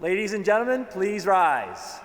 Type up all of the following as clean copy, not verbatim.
Ladies and gentlemen, please rise.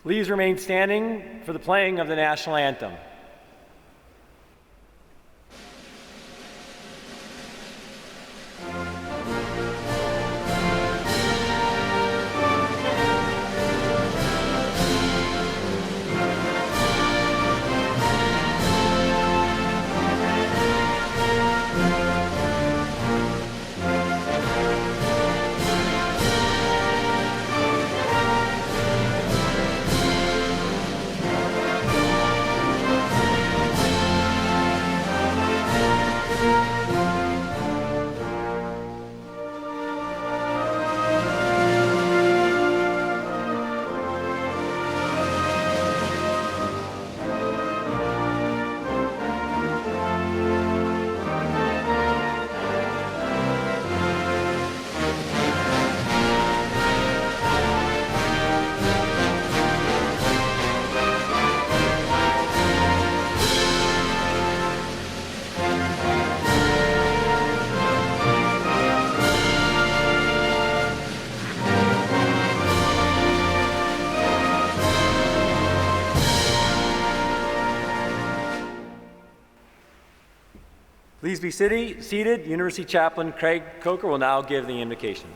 Please remain standing for the playing of the national anthem. Please be seated. University Chaplain Craig Coker will now give the invocation.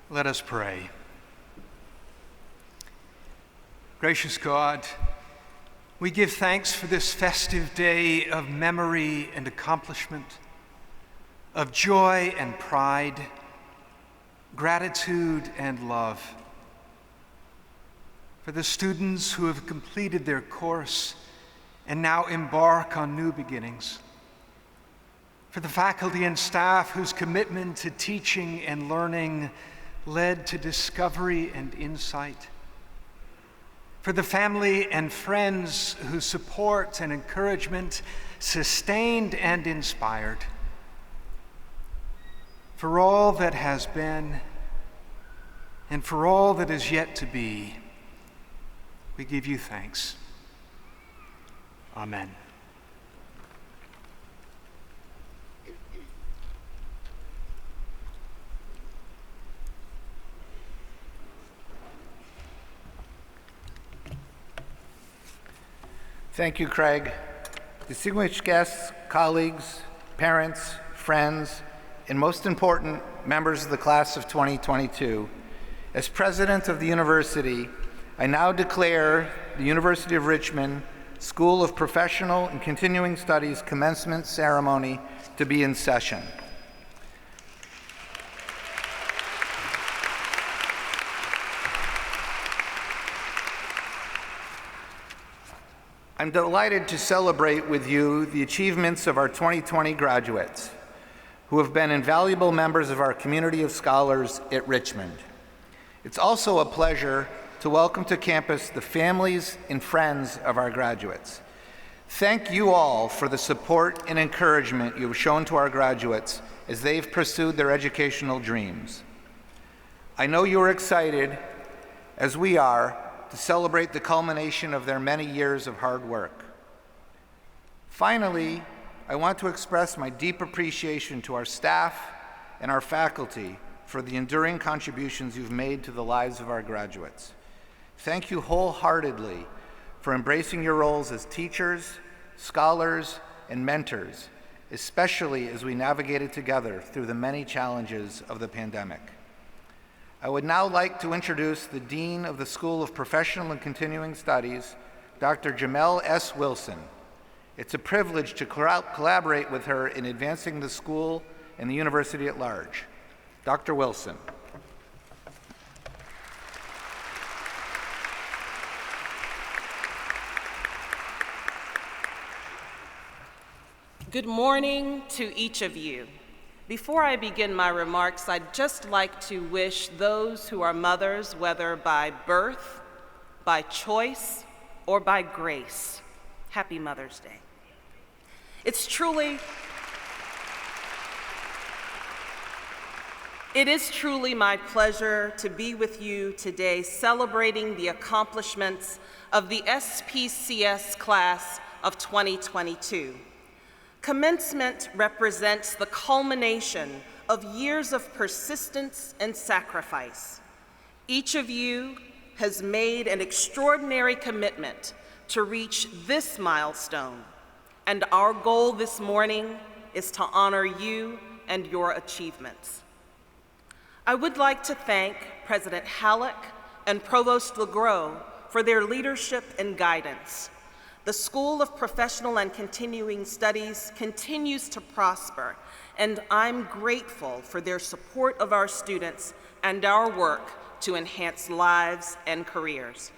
Let us pray. Gracious God, we give thanks for this festive day of memory and accomplishment, of joy and pride, gratitude and love. For the students who have completed their course and now embark on new beginnings. For the faculty and staff whose commitment to teaching and learning led to discovery and insight. For the family and friends whose support and encouragement sustained and inspired. For all that has been, and for all that is yet to be, we give you thanks. Amen. Thank you, Craig. Distinguished guests, colleagues, parents, friends, and most important, members of the class of 2022, as president of the university, I now declare the University of Richmond School of Professional and Continuing Studies commencement ceremony to be in session. I'm delighted to celebrate with you the achievements of our 2020 graduates, who have been invaluable members of our community of scholars at Richmond. It's also a pleasure to welcome to campus the families and friends of our graduates. Thank you all for the support and encouragement you've shown to our graduates as they've pursued their educational dreams. I know you're excited, as we are, to celebrate the culmination of their many years of hard work. Finally, I want to express my deep appreciation to our staff and our faculty for the enduring contributions you've made to the lives of our graduates. Thank you wholeheartedly for embracing your roles as teachers, scholars, and mentors, especially as we navigated together through the many challenges of the pandemic. I would now like to introduce the Dean of the School of Professional and Continuing Studies, Dr. Jamel S. Wilson. It's a privilege to collaborate with her in advancing the school and the university at large. Dr. Wilson. Good morning to each of you. Before I begin my remarks, I'd just like to wish those who are mothers, whether by birth, by choice, or by grace, happy Mother's Day. It's truly It is truly my pleasure to be with you today celebrating the accomplishments of the SPCS class of 2022. Commencement represents the culmination of years of persistence and sacrifice. Each of you has made an extraordinary commitment to reach this milestone, and our goal this morning is to honor you and your achievements. I would like to thank President Halleck and Provost LeGros for their leadership and guidance. The School of Professional and Continuing Studies continues to prosper, and I'm grateful for their support of our students and our work to enhance lives and careers.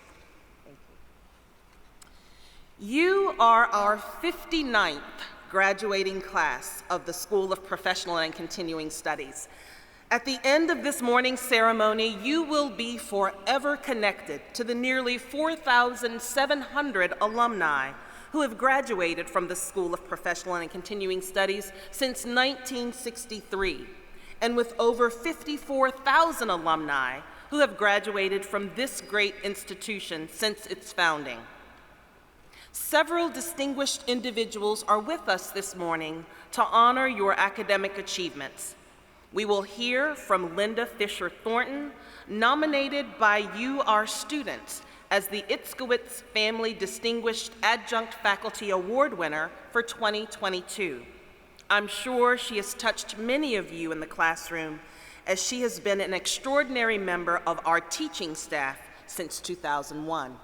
You are our 59th graduating class of the School of Professional and Continuing Studies. At the end of this morning's ceremony, you will be forever connected to the nearly 4,700 alumni who have graduated from the School of Professional and Continuing Studies since 1963, and with over 54,000 alumni who have graduated from this great institution since its founding. Several distinguished individuals are with us this morning to honor your academic achievements. We will hear from Linda Fisher Thornton, nominated by you, our students, as the Itzkowitz Family Distinguished Adjunct Faculty Award winner for 2022. I'm sure she has touched many of you in the classroom, as she has been an extraordinary member of our teaching staff since 2001.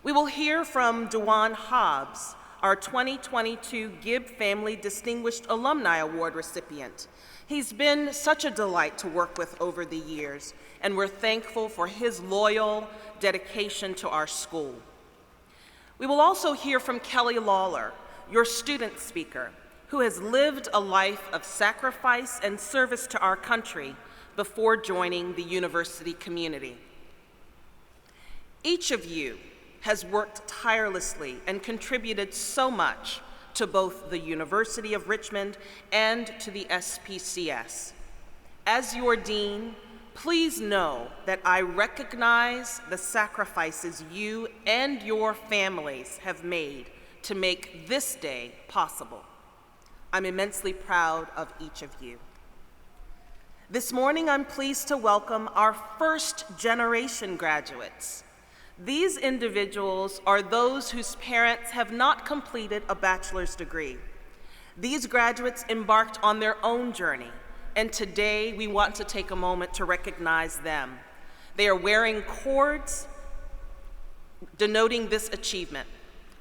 We will hear from Dewan Hobbs, our 2022 Gibb Family Distinguished Alumni Award recipient. He's been such a delight to work with over the years, and we're thankful for his loyal dedication to our school. We will also hear from Kelly Lawler, your student speaker, who has lived a life of sacrifice and service to our country before joining the university community. Each of you has worked tirelessly and contributed so much to both the University of Richmond and to the SPCS. As your dean, please know that I recognize the sacrifices you and your families have made to make this day possible. I'm immensely proud of each of you. This morning, I'm pleased to welcome our first-generation graduates. These individuals are those whose parents have not completed a bachelor's degree. These graduates embarked on their own journey, and today we want to take a moment to recognize them. They are wearing cords denoting this achievement.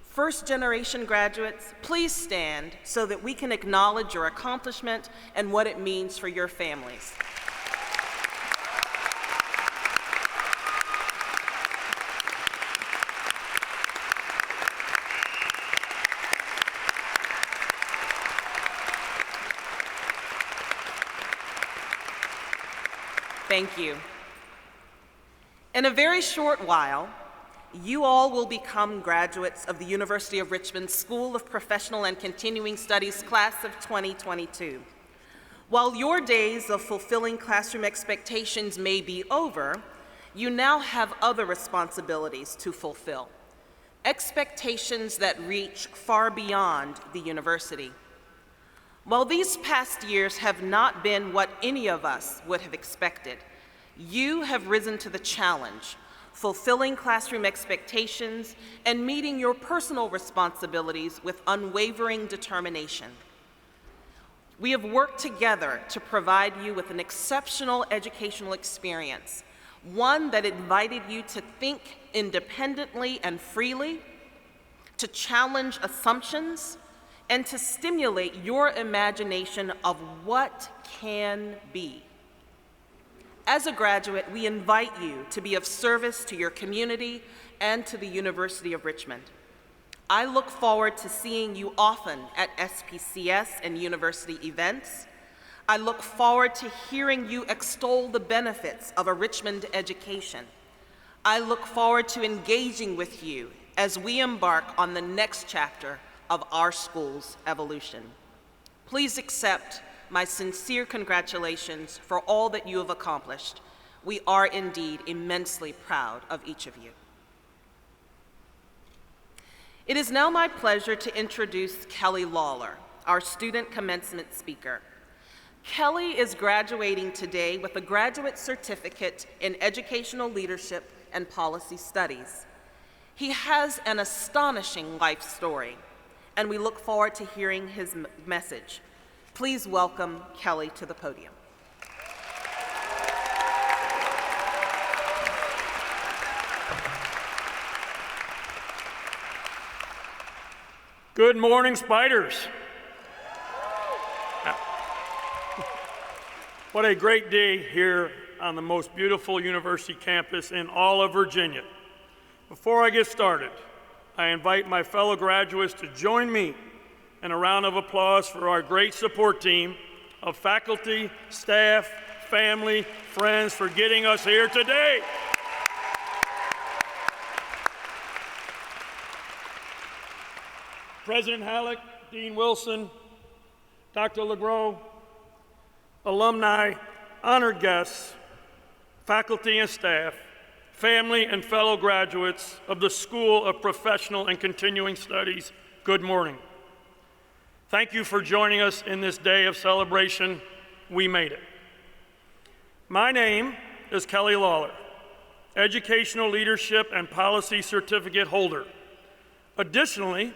First-generation graduates, please stand so that we can acknowledge your accomplishment and what it means for your families. Thank you. In a very short while, you all will become graduates of the University of Richmond School of Professional and Continuing Studies class of 2022. While your days of fulfilling classroom expectations may be over, you now have other responsibilities to fulfill, expectations that reach far beyond the university. While these past years have not been what any of us would have expected, you have risen to the challenge, fulfilling classroom expectations and meeting your personal responsibilities with unwavering determination. We have worked together to provide you with an exceptional educational experience, one that invited you to think independently and freely, to challenge assumptions, and to stimulate your imagination of what can be. As a graduate, we invite you to be of service to your community and to the University of Richmond. I look forward to seeing you often at SPCS and university events. I look forward to hearing you extol the benefits of a Richmond education. I look forward to engaging with you as we embark on the next chapter of our school's evolution. Please accept my sincere congratulations for all that you have accomplished. We are indeed immensely proud of each of you. It is now my pleasure to introduce Kelly Lawler, our student commencement speaker. Kelly is graduating today with a graduate certificate in educational leadership and policy studies. He has an astonishing life story, and we look forward to hearing his message. Please welcome Kelly to the podium. Good morning, Spiders. What a great day here on the most beautiful university campus in all of Virginia. Before I get started, I invite my fellow graduates to join me in a round of applause for our great support team of faculty, staff, family, friends for getting us here today. President Halleck, Dean Wilson, Dr. LeGros, alumni, honored guests, faculty and staff, family and fellow graduates of the School of Professional and Continuing Studies, good morning. Thank you for joining us in this day of celebration. We made it. My name is Kelly Lawler, Educational Leadership and Policy Certificate holder. Additionally,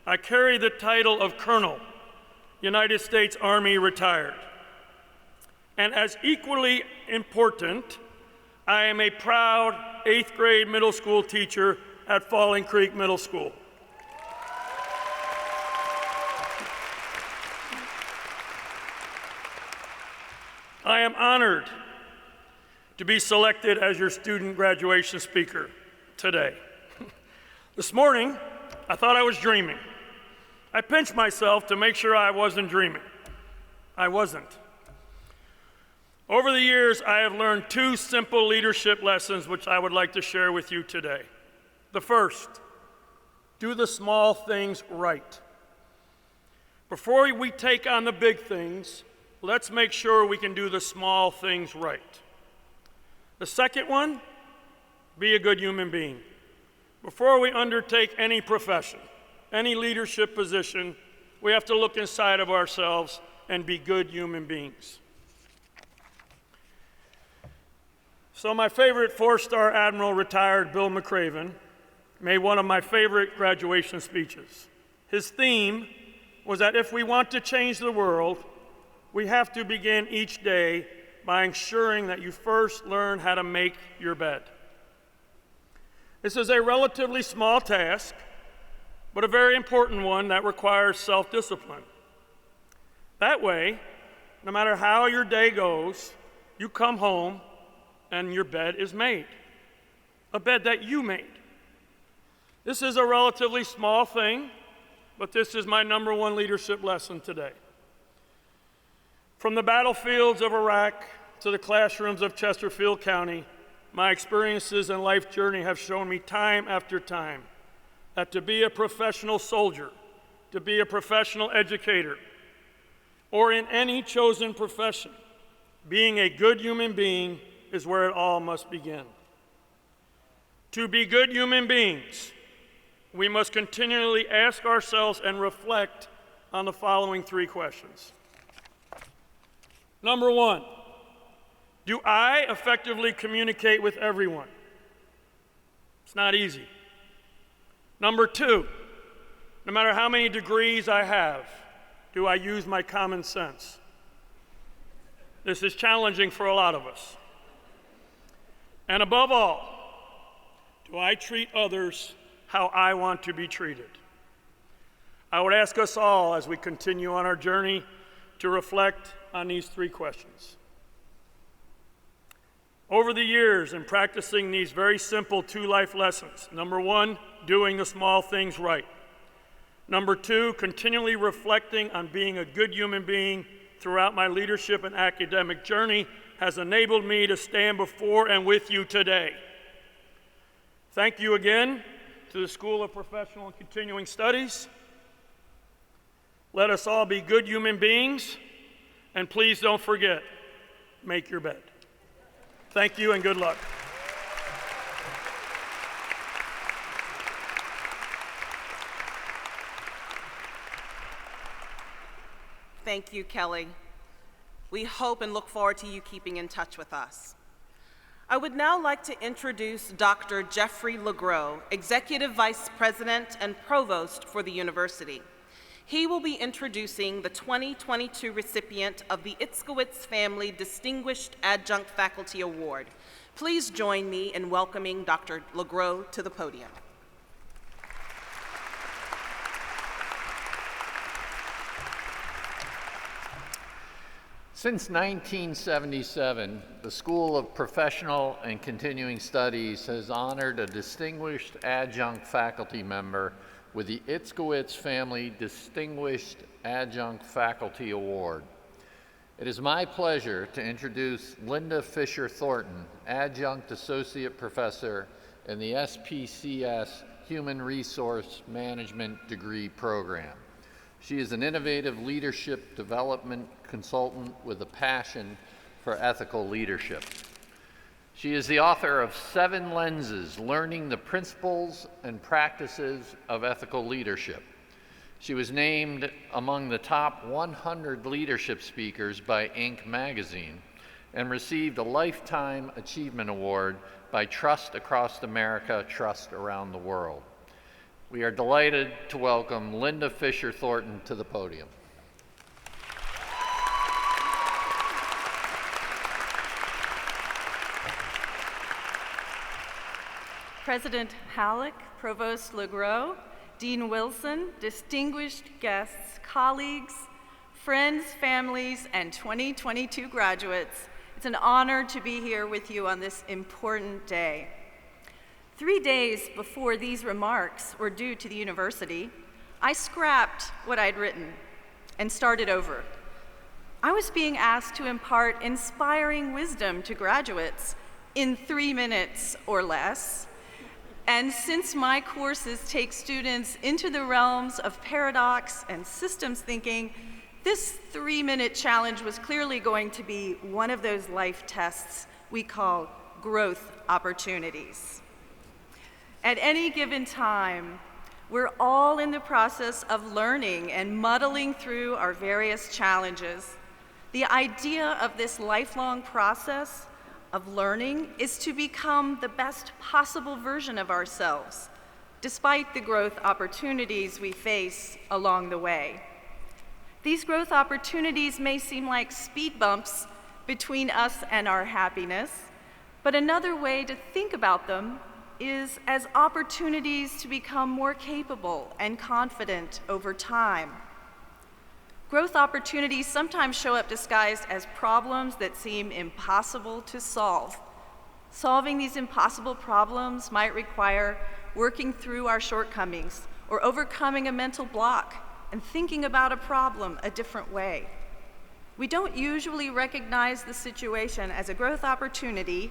I carry the title of Colonel, United States Army retired. And as equally important, I am a proud 8th grade middle school teacher at Falling Creek Middle School. I am honored to be selected as your student graduation speaker today. This morning, I thought I was dreaming. I pinched myself to make sure I wasn't dreaming. I wasn't. Over the years, I have learned 2 simple leadership lessons which I would like to share with you today. The first, do the small things right. Before we take on the big things, let's make sure we can do the small things right. The second one, be a good human being. Before we undertake any profession, any leadership position, we have to look inside of ourselves and be good human beings. So my favorite 4-star Admiral, retired Bill McRaven, made one of my favorite graduation speeches. His theme was that if we want to change the world, we have to begin each day by ensuring that you first learn how to make your bed. This is a relatively small task, but a very important one that requires self-discipline. That way, no matter how your day goes, you come home and your bed is made, a bed that you made. This is a relatively small thing, but this is my number 1 leadership lesson today. From the battlefields of Iraq to the classrooms of Chesterfield County, my experiences and life journey have shown me time after time that to be a professional soldier, to be a professional educator, or in any chosen profession, being a good human being is where it all must begin. To be good human beings, we must continually ask ourselves and reflect on the following 3 questions. Number 1, do I effectively communicate with everyone? It's not easy. Number 2, no matter how many degrees I have, do I use my common sense? This is challenging for a lot of us. And above all, do I treat others how I want to be treated? I would ask us all as we continue on our journey to reflect on these 3 questions. Over the years in practicing these very simple 2 life lessons, number 1, doing the small things right. Number 2, continually reflecting on being a good human being throughout my leadership and academic journey has enabled me to stand before and with you today. Thank you again to the School of Professional and Continuing Studies. Let us all be good human beings And please don't forget, make your bed. Thank you and good luck. Thank you, Kelly. We hope and look forward to you keeping in touch with us. I would now like to introduce Dr. Jeffrey LeGros, Executive Vice President and Provost for the university. He will be introducing the 2022 recipient of the Itzkowitz Family Distinguished Adjunct Faculty Award. Please join me in welcoming Dr. LeGros to the podium. Since 1977, the School of Professional and Continuing Studies has honored a distinguished adjunct faculty member with the Itzkowitz Family Distinguished Adjunct Faculty Award. It is my pleasure to introduce Linda Fisher Thornton, Adjunct Associate Professor in the SPCS Human Resource Management degree program. She is an innovative leadership development consultant with a passion for ethical leadership. She is the author of 7 Lenses, Learning the Principles and Practices of Ethical Leadership. She was named among the top 100 leadership speakers by Inc. magazine and received a Lifetime Achievement Award by Trust Across America, Trust Around the World. We are delighted to welcome Linda Fisher Thornton to the podium. President Halleck, Provost LeGros, Dean Wilson, distinguished guests, colleagues, friends, families, and 2022 graduates, it's an honor to be here with you on this important day. 3 days before these remarks were due to the university, I scrapped what I'd written and started over. I was being asked to impart inspiring wisdom to graduates in 3 minutes or less. And since my courses take students into the realms of paradox and systems thinking, this 3-minute challenge was clearly going to be one of those life tests we call growth opportunities. At any given time, we're all in the process of learning and muddling through our various challenges. The idea of this lifelong process of learning is to become the best possible version of ourselves, despite the growth opportunities we face along the way. These growth opportunities may seem like speed bumps between us and our happiness, but another way to think about them is as opportunities to become more capable and confident over time. Growth opportunities sometimes show up disguised as problems that seem impossible to solve. Solving these impossible problems might require working through our shortcomings or overcoming a mental block and thinking about a problem a different way. We don't usually recognize the situation as a growth opportunity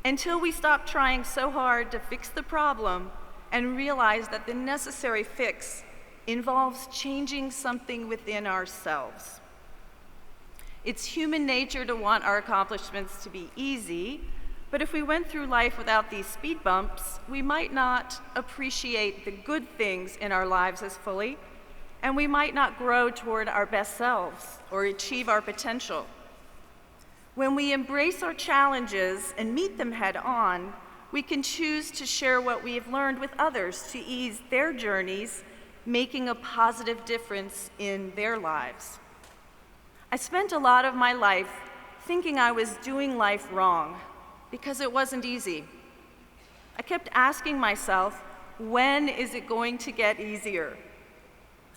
until we stop trying so hard to fix the problem and realize that the necessary fix involves changing something within ourselves. It's human nature to want our accomplishments to be easy, but if we went through life without these speed bumps, we might not appreciate the good things in our lives as fully, and we might not grow toward our best selves or achieve our potential. When we embrace our challenges and meet them head on, we can choose to share what we have learned with others to ease their journeys, making a positive difference in their lives. I spent a lot of my life thinking I was doing life wrong because it wasn't easy. I kept asking myself, when is it going to get easier?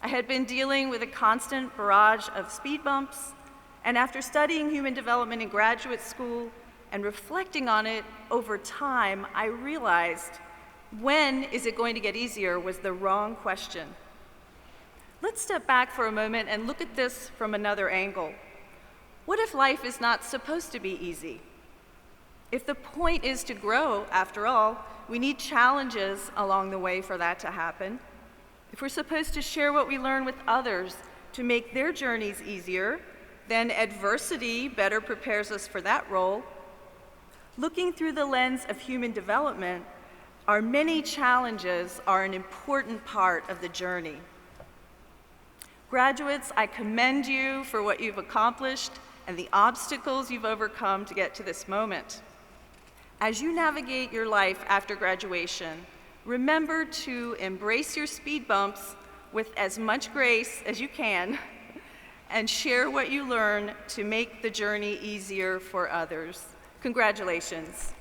I had been dealing with a constant barrage of speed bumps, and after studying human development in graduate school and reflecting on it over time, I realized when is it going to get easier was the wrong question. Let's step back for a moment and look at this from another angle. What if life is not supposed to be easy? If the point is to grow, after all, we need challenges along the way for that to happen. If we're supposed to share what we learn with others to make their journeys easier, then adversity better prepares us for that role. Looking through the lens of human development, our many challenges are an important part of the journey. Graduates, I commend you for what you've accomplished and the obstacles you've overcome to get to this moment. As you navigate your life after graduation, remember to embrace your speed bumps with as much grace as you can and share what you learn to make the journey easier for others. Congratulations.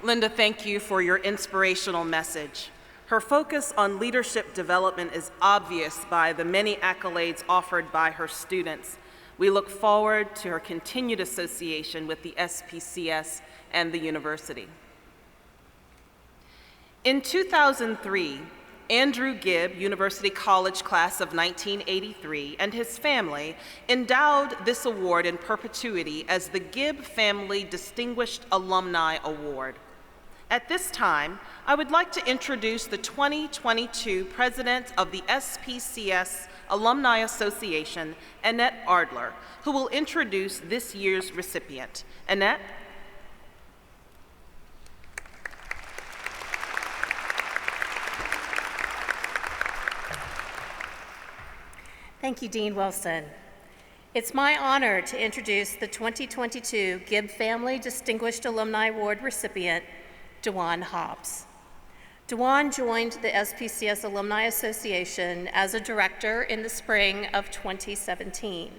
Linda, thank you for your inspirational message. Her focus on leadership development is obvious by the many accolades offered by her students. We look forward to her continued association with the SPCS and the university. In 2003, Andrew Gibb, University College class of 1983, and his family endowed this award in perpetuity as the Gibb Family Distinguished Alumni Award. At this time, I would like to introduce the 2022 President of the SPCS Alumni Association, Annette Ardler, who will introduce this year's recipient. Annette? Thank you, Dean Wilson. It's my honor to introduce the 2022 Gibb Family Distinguished Alumni Award recipient, DeJuan Hobbs. DeJuan joined the SPCS Alumni Association as a director in the spring of 2017.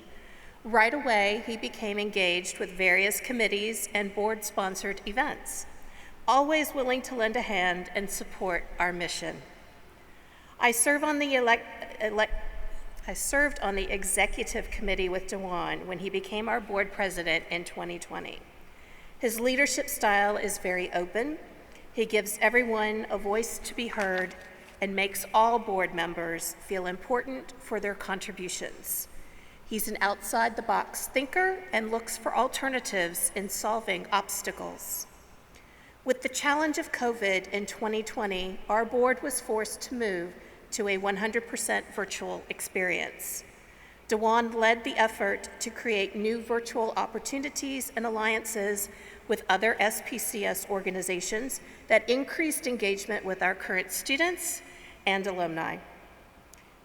Right away, he became engaged with various committees and board-sponsored events, always willing to lend a hand and support our mission. I served on the executive committee with DeJuan when he became our board president in 2020. His leadership style is very open. He gives everyone a voice to be heard and makes all board members feel important for their contributions. He's an outside-the-box thinker and looks for alternatives in solving obstacles. With the challenge of COVID in 2020, our board was forced to move to a 100% virtual experience. DeJuan led the effort to create new virtual opportunities and alliances with other SPCS organizations that increased engagement with our current students and alumni.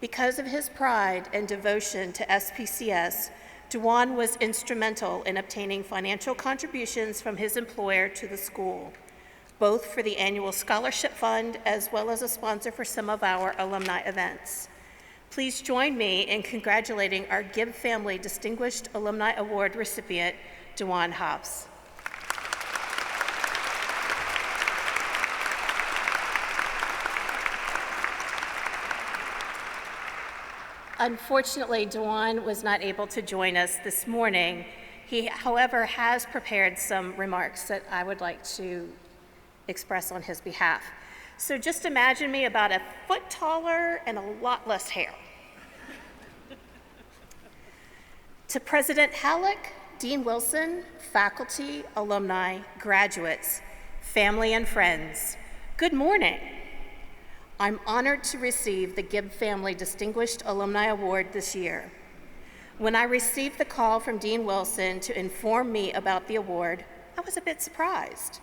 Because of his pride and devotion to SPCS, DeJuan was instrumental in obtaining financial contributions from his employer to the school, both for the annual scholarship fund as well as a sponsor for some of our alumni events. Please join me in congratulating our Gibb Family Distinguished Alumni Award recipient, DeJuan Hobbs. Unfortunately, DeJuan was not able to join us this morning. He, however, has prepared some remarks that I would like to express on his behalf. So just imagine me about a foot taller and a lot less hair. To President Halleck, Dean Wilson, faculty, alumni, graduates, family, and friends, good morning. I'm honored to receive the Gibb Family Distinguished Alumni Award this year. When I received the call from Dean Wilson to inform me about the award, I was a bit surprised.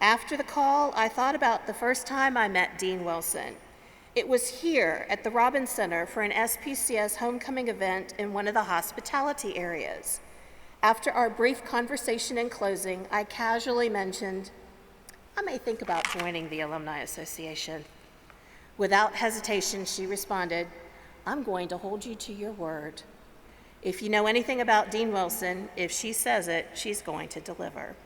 After the call, I thought about the first time I met Dean Wilson. It was here at the Robbins Center for an SPCS homecoming event in one of the hospitality areas. After our brief conversation in closing, I casually mentioned, I may think about joining the Alumni Association. Without hesitation, she responded, I'm going to hold you to your word. If you know anything about Dean Wilson, if she says it, she's going to deliver.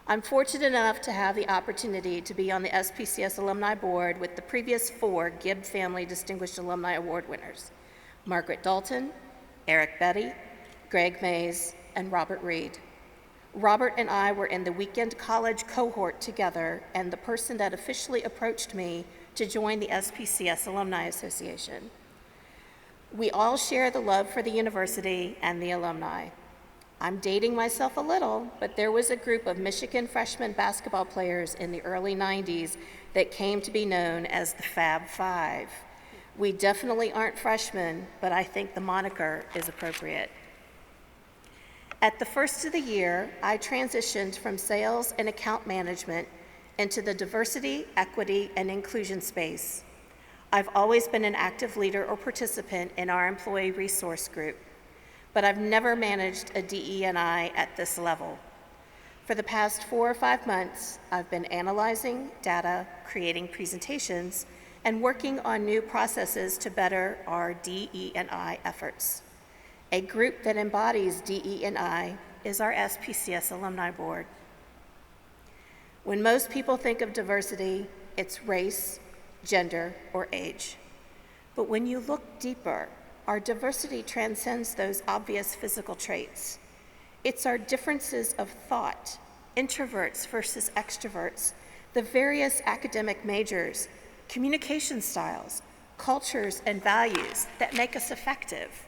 I'm fortunate enough to have the opportunity to be on the SPCS Alumni Board with the previous 4 Gibb Family Distinguished Alumni Award winners, Margaret Dalton, Eric Betty, Greg Mays, and Robert Reed. Robert and I were in the weekend college cohort together, and the person that officially approached me to join the SPCS Alumni Association. We all share the love for the university and the alumni. I'm dating myself a little, but there was a group of Michigan freshman basketball players in the early 90s that came to be known as the Fab Five. We definitely aren't freshmen, but I think the moniker is appropriate. At the first of the year, I transitioned from sales and account management into the diversity, equity, and inclusion space. I've always been an active leader or participant in our employee resource group, but I've never managed a DE&I at this level. For the past 4 or 5 months, I've been analyzing data, creating presentations, and working on new processes to better our DE&I efforts. A group that embodies DE&I is our SPCS Alumni Board. When most people think of diversity, it's race, gender, or age. But when you look deeper, our diversity transcends those obvious physical traits. It's our differences of thought, introverts versus extroverts, the various academic majors, communication styles, cultures, and values that make us effective.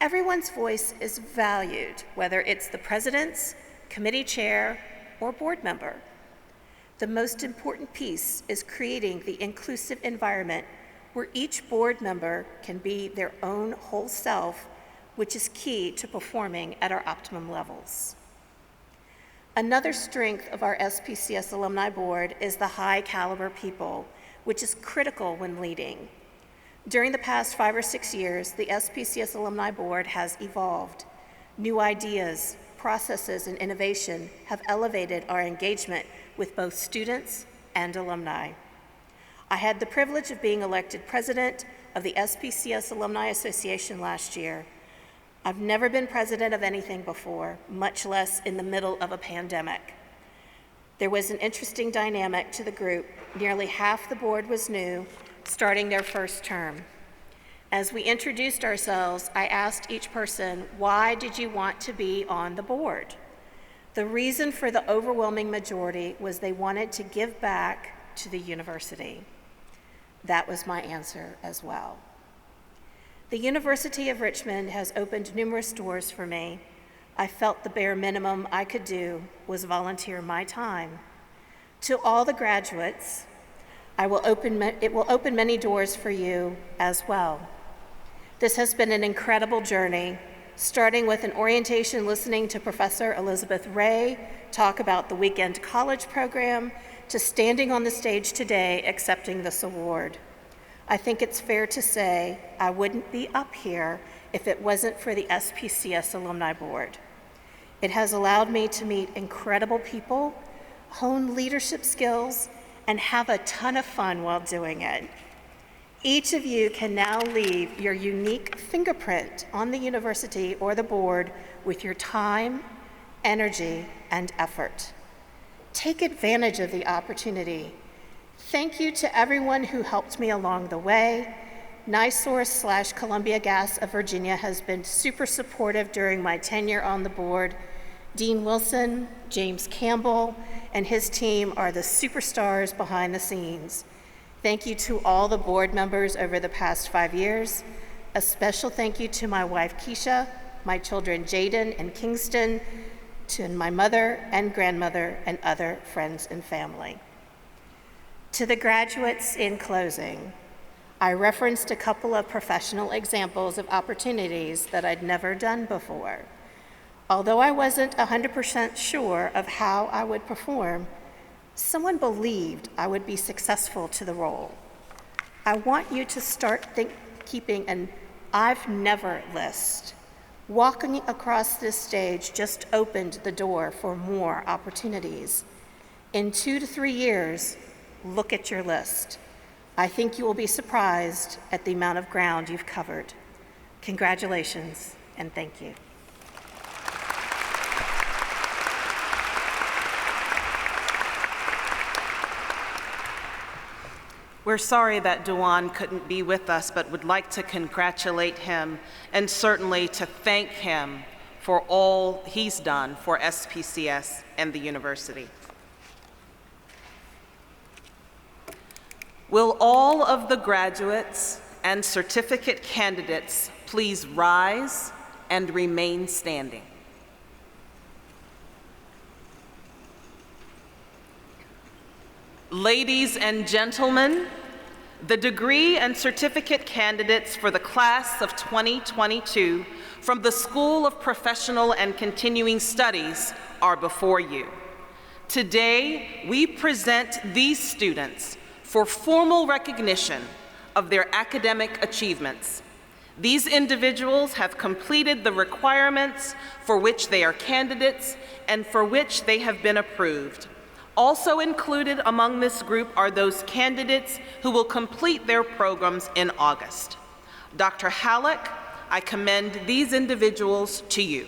Everyone's voice is valued, whether it's the president's, committee chair, or board member. The most important piece is creating the inclusive environment where each board member can be their own whole self, which is key to performing at our optimum levels. Another strength of our SPCS Alumni Board is the high caliber people, which is critical when leading. During the past 5 or 6 years, the SPCS Alumni Board has evolved. New ideas, processes, and innovation have elevated our engagement with both students and alumni. I had the privilege of being elected president of the SPCS Alumni Association last year. I've never been president of anything before, much less in the middle of a pandemic. There was an interesting dynamic to the group. Nearly half the board was new, starting their first term. As we introduced ourselves, I asked each person, why did you want to be on the board? The reason for the overwhelming majority was they wanted to give back to the university. That was my answer as well. The University of Richmond has opened numerous doors for me. I felt the bare minimum I could do was volunteer my time. To all the graduates, it will open many doors for you as well. This has been an incredible journey, starting with an orientation listening to Professor Elizabeth Ray talk about the weekend college program, to standing on the stage today accepting this award. I think it's fair to say I wouldn't be up here if it wasn't for the SPCS Alumni Board. It has allowed me to meet incredible people, hone leadership skills, and have a ton of fun while doing it. Each of you can now leave your unique fingerprint on the university or the board with your time, energy, and effort. Take advantage of the opportunity. Thank you to everyone who helped me along the way. NiSource/Columbia Gas of Virginia has been super supportive during my tenure on the board. Dean Wilson, James Campbell, and his team are the superstars behind the scenes. Thank you to all the board members over the past 5 years. A special thank you to my wife, Keisha, my children, Jaden and Kingston, to my mother and grandmother, and other friends and family. To the graduates, in closing, I referenced a couple of professional examples of opportunities that I'd never done before. Although I wasn't 100% sure of how I would perform, someone believed I would be successful to the role. I want you to start keeping an I've never list. Walking across this stage just opened the door for more opportunities. In 2 to 3 years, look at your list. I think you will be surprised at the amount of ground you've covered. Congratulations, and thank you. We're sorry that Dewan couldn't be with us, but would like to congratulate him and certainly to thank him for all he's done for SPCS and the university. Will all of the graduates and certificate candidates please rise and remain standing? Ladies and gentlemen, the degree and certificate candidates for the class of 2022 from the School of Professional and Continuing Studies are before you. Today, we present these students for formal recognition of their academic achievements. These individuals have completed the requirements for which they are candidates and for which they have been approved. Also included among this group are those candidates who will complete their programs in August. Dr. Halleck, I commend these individuals to you.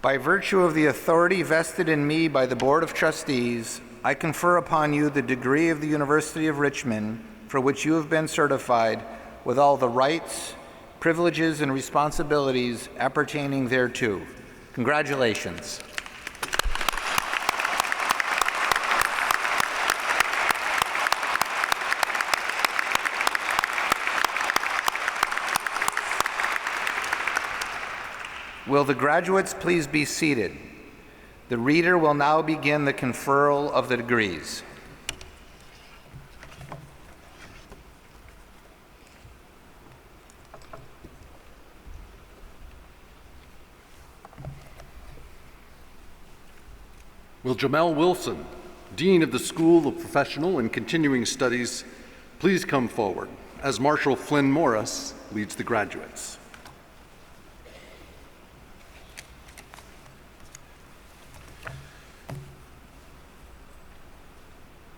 By virtue of the authority vested in me by the Board of Trustees, I confer upon you the degree of the University of Richmond for which you have been certified with all the rights, privileges, and responsibilities appertaining thereto. Congratulations. Will the graduates please be seated? The reader will now begin the conferral of the degrees. Will Jamel Wilson, Dean of the School of Professional and Continuing Studies, please come forward as Marshall Flynn Morris leads the graduates.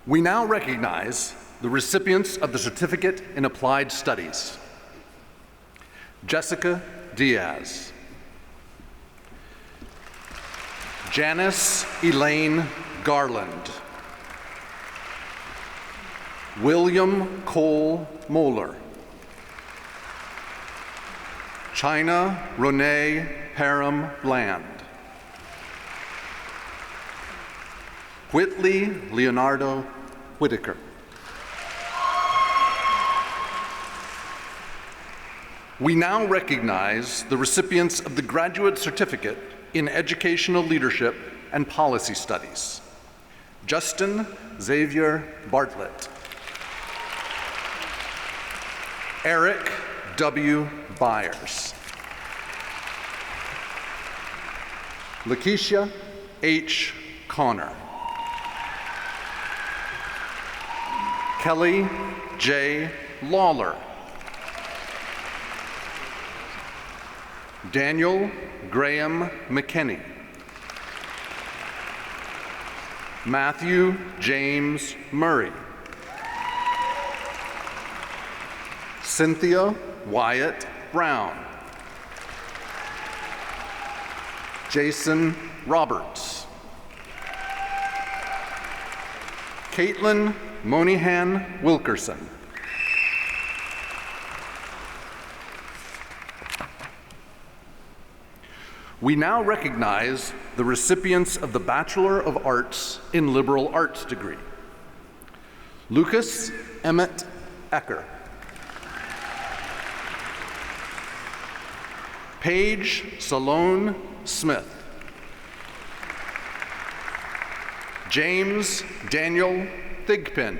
We now recognize the recipients of the Certificate in Applied Studies. Jessica Diaz. Janice Elaine Garland. William Cole Moeller. China Renee Parham Bland. Whitley Leonardo Whitaker. We now recognize the recipients of the Graduate Certificate in Educational Leadership and Policy Studies. Justin Xavier Bartlett. Eric W. Byers. Lakeisha H. Connor. Kelly J. Lawler. Daniel Graham McKinney. Matthew James Murray. Cynthia Wyatt Brown. Jason Roberts. Caitlin Monihan Wilkerson. We now recognize the recipients of the Bachelor of Arts in Liberal Arts degree. Lucas Emmett Ecker. Paige Salone Smith. James Daniel Thigpen.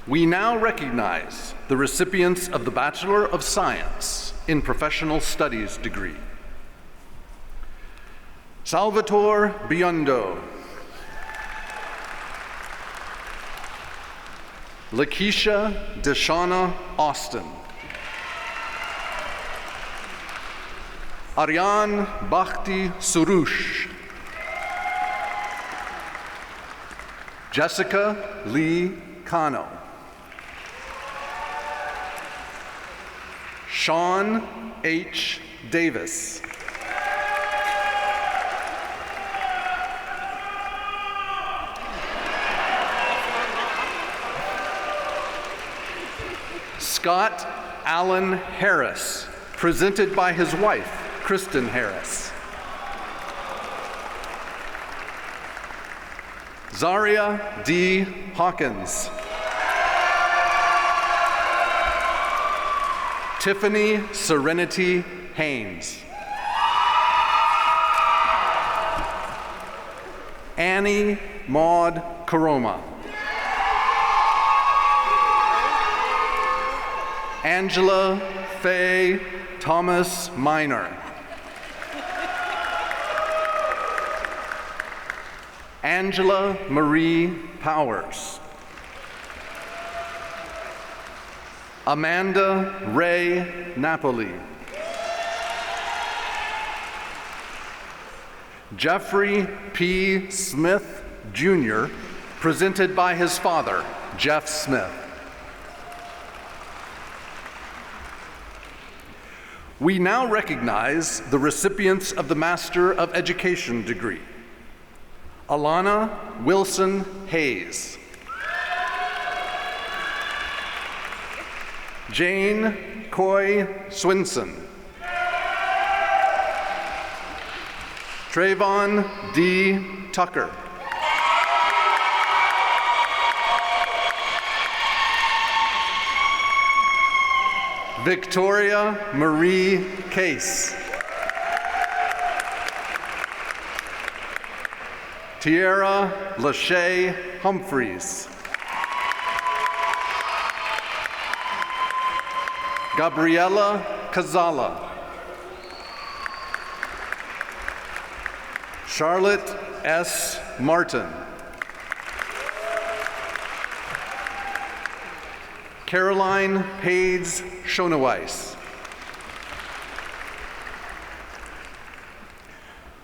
We now recognize the recipients of the Bachelor of Science in Professional Studies degree. Salvatore Biondo. Lakeisha Deshauna Austin. Ariane Bakhti Surush. Jessica Lee Cano. Sean H. Davis. Scott Allen Harris, presented by his wife, Kristen Harris. Zaria D. Hawkins. Tiffany Serenity Haynes. Annie Maud Karoma. Angela Faye Thomas Minor. Angela Marie Powers. Amanda Ray Napoli. Jeffrey P. Smith, Jr., presented by his father, Jeff Smith. We now recognize the recipients of the Master of Education degree. Alana Wilson Hayes. Jane Coy Swinson. Trayvon D. Tucker. Victoria Marie Case. Tierra Lachey Humphreys. Gabriela Cazala. Charlotte S. Martin. Caroline Pades Shoneweiss.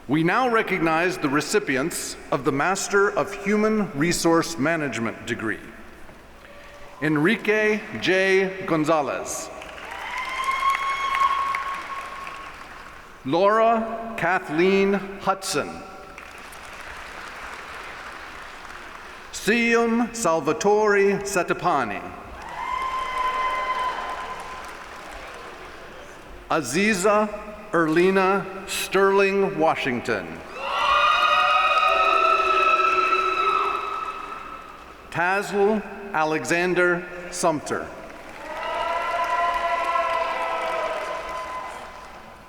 We now recognize the recipients of the Master of Human Resource Management degree. Enrique J. Gonzalez. Laura Kathleen Hudson. Sium Salvatore Satapani. Aziza Erlina Sterling Washington. Tazl Alexander Sumter.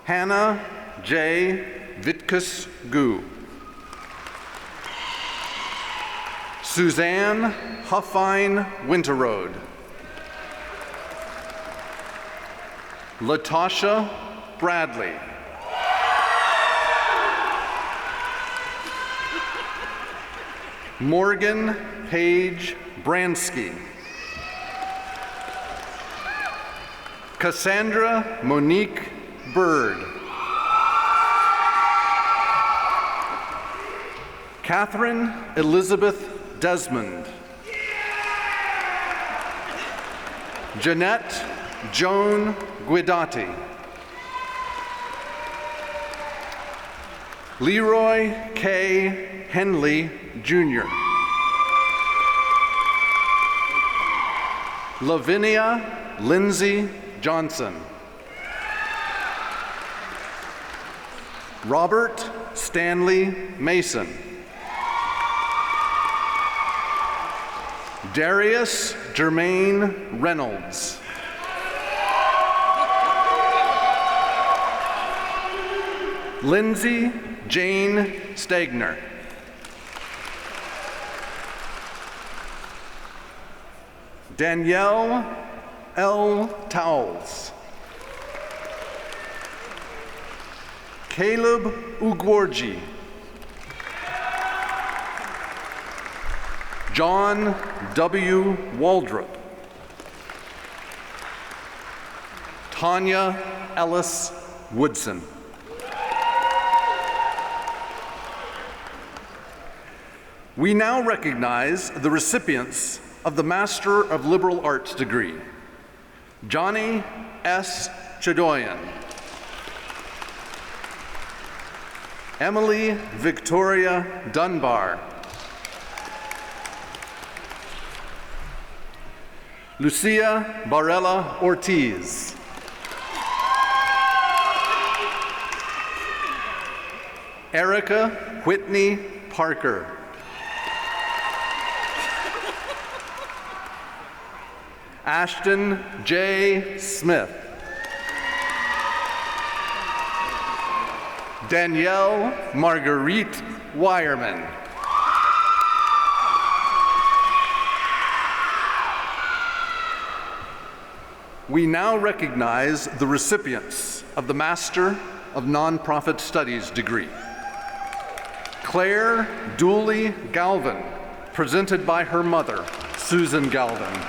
Hannah J. Vitkus Gu. Suzanne Huffine Winterroad. Latasha Bradley. Morgan Page Bransky. Cassandra Monique Bird. Catherine Elizabeth Desmond. Jeanette Joan Guidati. Leroy K. Henley, Jr. Lavinia Lindsay Johnson. Robert Stanley Mason. Darius Jermaine Reynolds. Lindsay Jane Stegner. Danielle L. Towles. Caleb Ugworji. John W. Waldrop. Tanya Ellis Woodson. We now recognize the recipients of the Master of Liberal Arts degree. Johnny S. Chadoyan. Emily Victoria Dunbar. Lucia Barella Ortiz. Erica Whitney Parker. Ashton J. Smith. Danielle Marguerite Wireman. We now recognize the recipients of the Master of Nonprofit Studies degree. Claire Dooley Galvin, presented by her mother, Susan Galvin.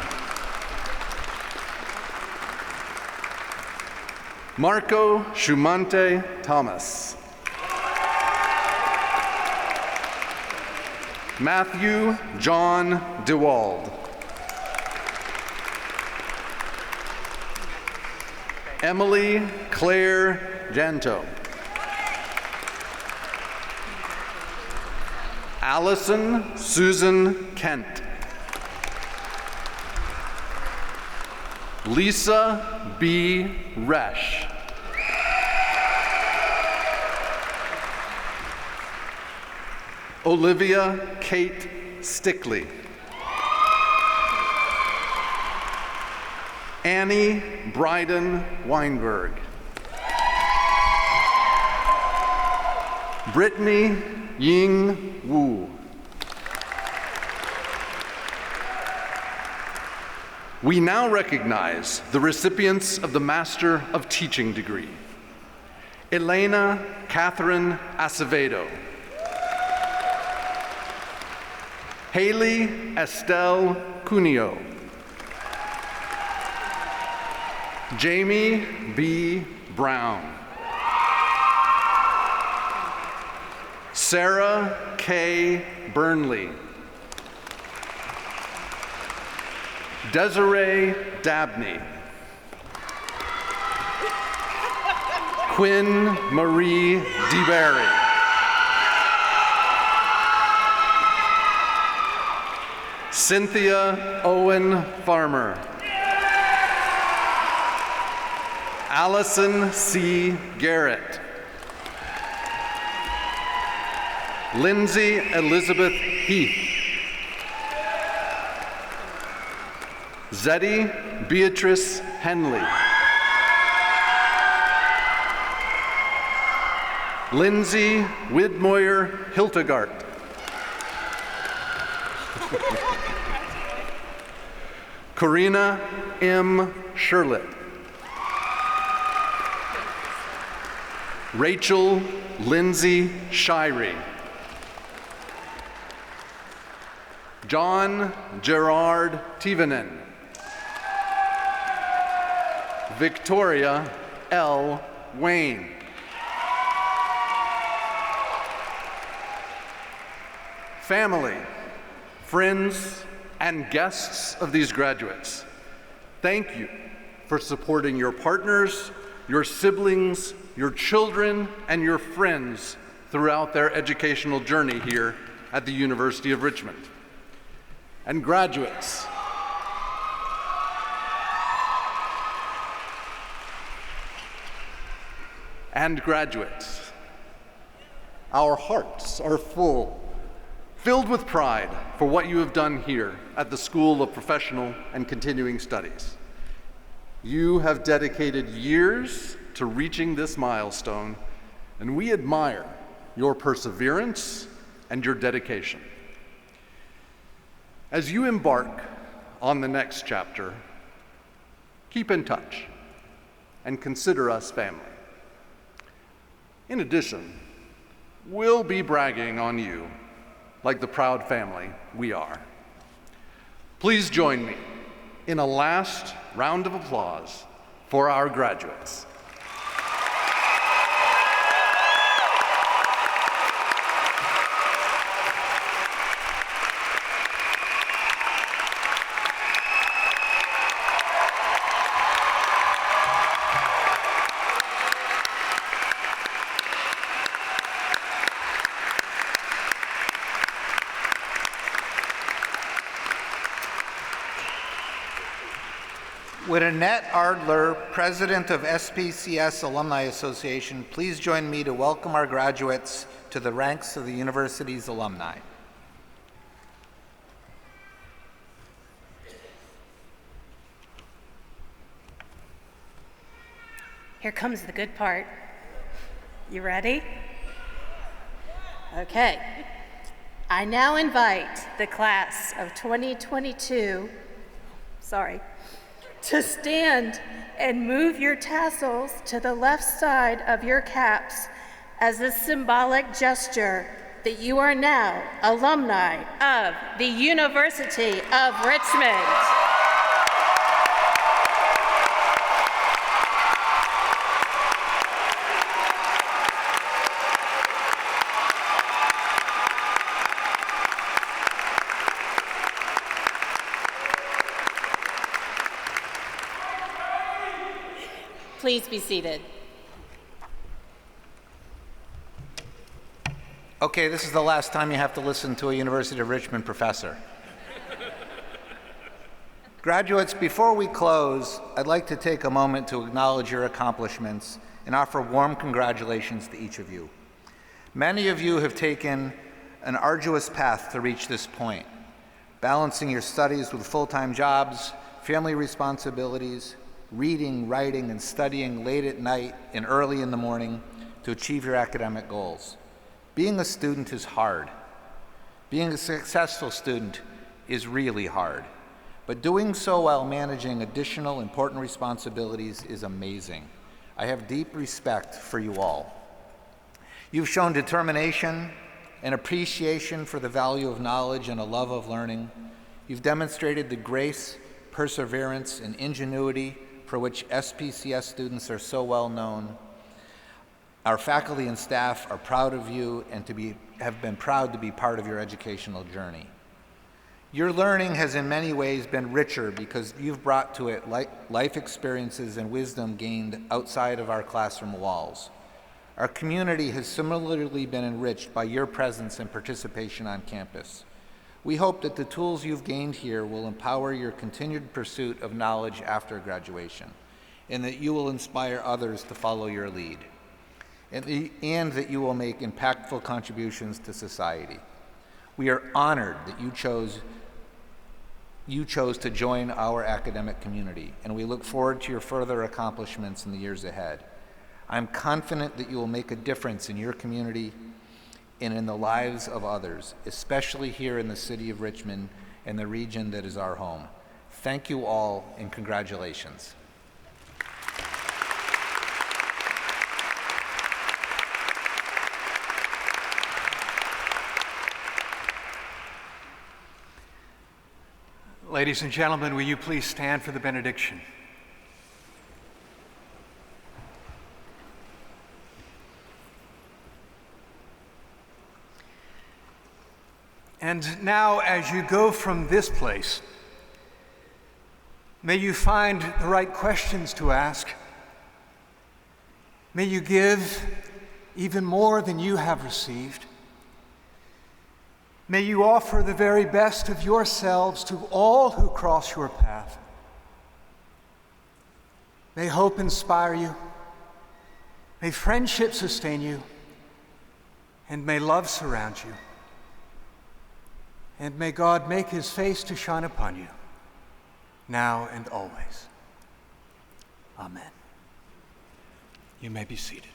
Marco Shumante Thomas. Matthew John DeWald. Emily Claire Janto. Allison Susan Kent. Lisa B. Resch. Olivia Kate Stickley. Annie Bryden Weinberg. Brittany Ying Wu. We now recognize the recipients of the Master of Teaching degree. Elena Catherine Acevedo. Haley Estelle Cuneo. Jamie B. Brown. Sarah K. Burnley. Desiree Dabney. Quinn Marie DeBerry. Cynthia Owen Farmer. Allison C. Garrett. Lindsay Elizabeth Heath. Zeddy Beatrice Henley. Lindsay Widmoyer Hiltegart. Karina M. Sherlitt. Rachel Lindsay Shirey. John Gerard Tivanen. Victoria L. Wayne. Family, friends, and guests of these graduates, thank you for supporting your partners, your siblings, your children, and your friends throughout their educational journey here at the University of Richmond. And graduates, our hearts are filled with pride for what you have done here at the School of Professional and Continuing Studies. You have dedicated years to reaching this milestone, and we admire your perseverance and your dedication. As you embark on the next chapter, keep in touch and consider us family. In addition, we'll be bragging on you like the proud family we are. Please join me in a last round of applause for our graduates. Would Annette Ardler, President of SPCS Alumni Association, please join me to welcome our graduates to the ranks of the university's alumni. Here comes the good part. You ready? Okay. I now invite the class of 2022, to stand and move your tassels to the left side of your caps as a symbolic gesture that you are now alumni of the University of Richmond. Please be seated. Okay, this is the last time you have to listen to a University of Richmond professor. Graduates, before we close, I'd like to take a moment to acknowledge your accomplishments and offer warm congratulations to each of you. Many of you have taken an arduous path to reach this point, balancing your studies with full-time jobs, family responsibilities, reading, writing, and studying late at night and early in the morning to achieve your academic goals. Being a student is hard. Being a successful student is really hard. But doing so while managing additional important responsibilities is amazing. I have deep respect for you all. You've shown determination, an appreciation for the value of knowledge, and a love of learning. You've demonstrated the grace, perseverance, and ingenuity for which SPCS students are so well known. Our faculty and staff are proud of you and have been proud to be part of your educational journey. Your learning has in many ways been richer because you've brought to it life experiences and wisdom gained outside of our classroom walls. Our community has similarly been enriched by your presence and participation on campus. We hope that the tools you've gained here will empower your continued pursuit of knowledge after graduation, and that you will inspire others to follow your lead, and that you will make impactful contributions to society. We are honored that you chose to join our academic community, and we look forward to your further accomplishments in the years ahead. I'm confident that you will make a difference in your community and in the lives of others, especially here in the city of Richmond and the region that is our home. Thank you all, and congratulations. Ladies and gentlemen, will you please stand for the benediction? And now, as you go from this place, may you find the right questions to ask. May you give even more than you have received. May you offer the very best of yourselves to all who cross your path. May hope inspire you. May friendship sustain you. And may love surround you. And may God make his face to shine upon you, now and always. Amen. You may be seated.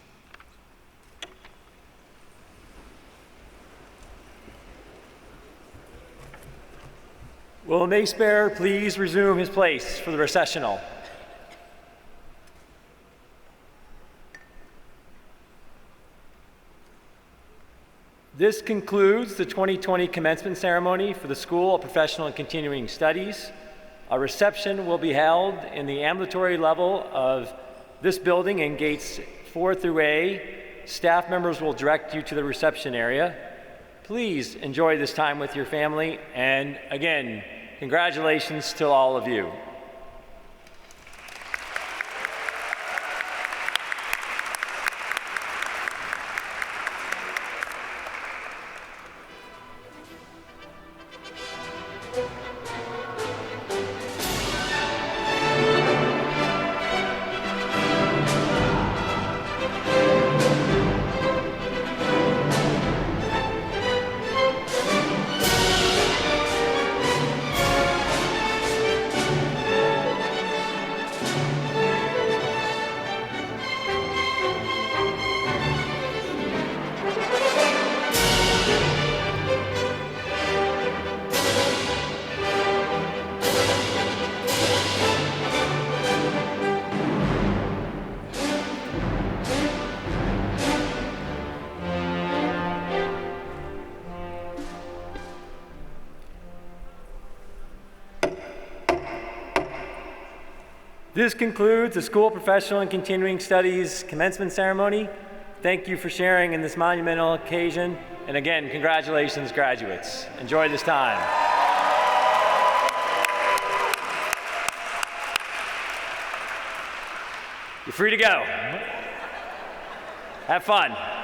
Will the mace bearer please resume his place for the recessional? This concludes the 2020 commencement ceremony for the School of Professional and Continuing Studies. A reception will be held in the ambulatory level of this building in gates 4 through A. Staff members will direct you to the reception area. Please enjoy this time with your family, and again, congratulations to all of you. This concludes the School Professional and Continuing Studies commencement ceremony. Thank you for sharing in this monumental occasion. And again, congratulations, graduates. Enjoy this time. You're free to go. Have fun.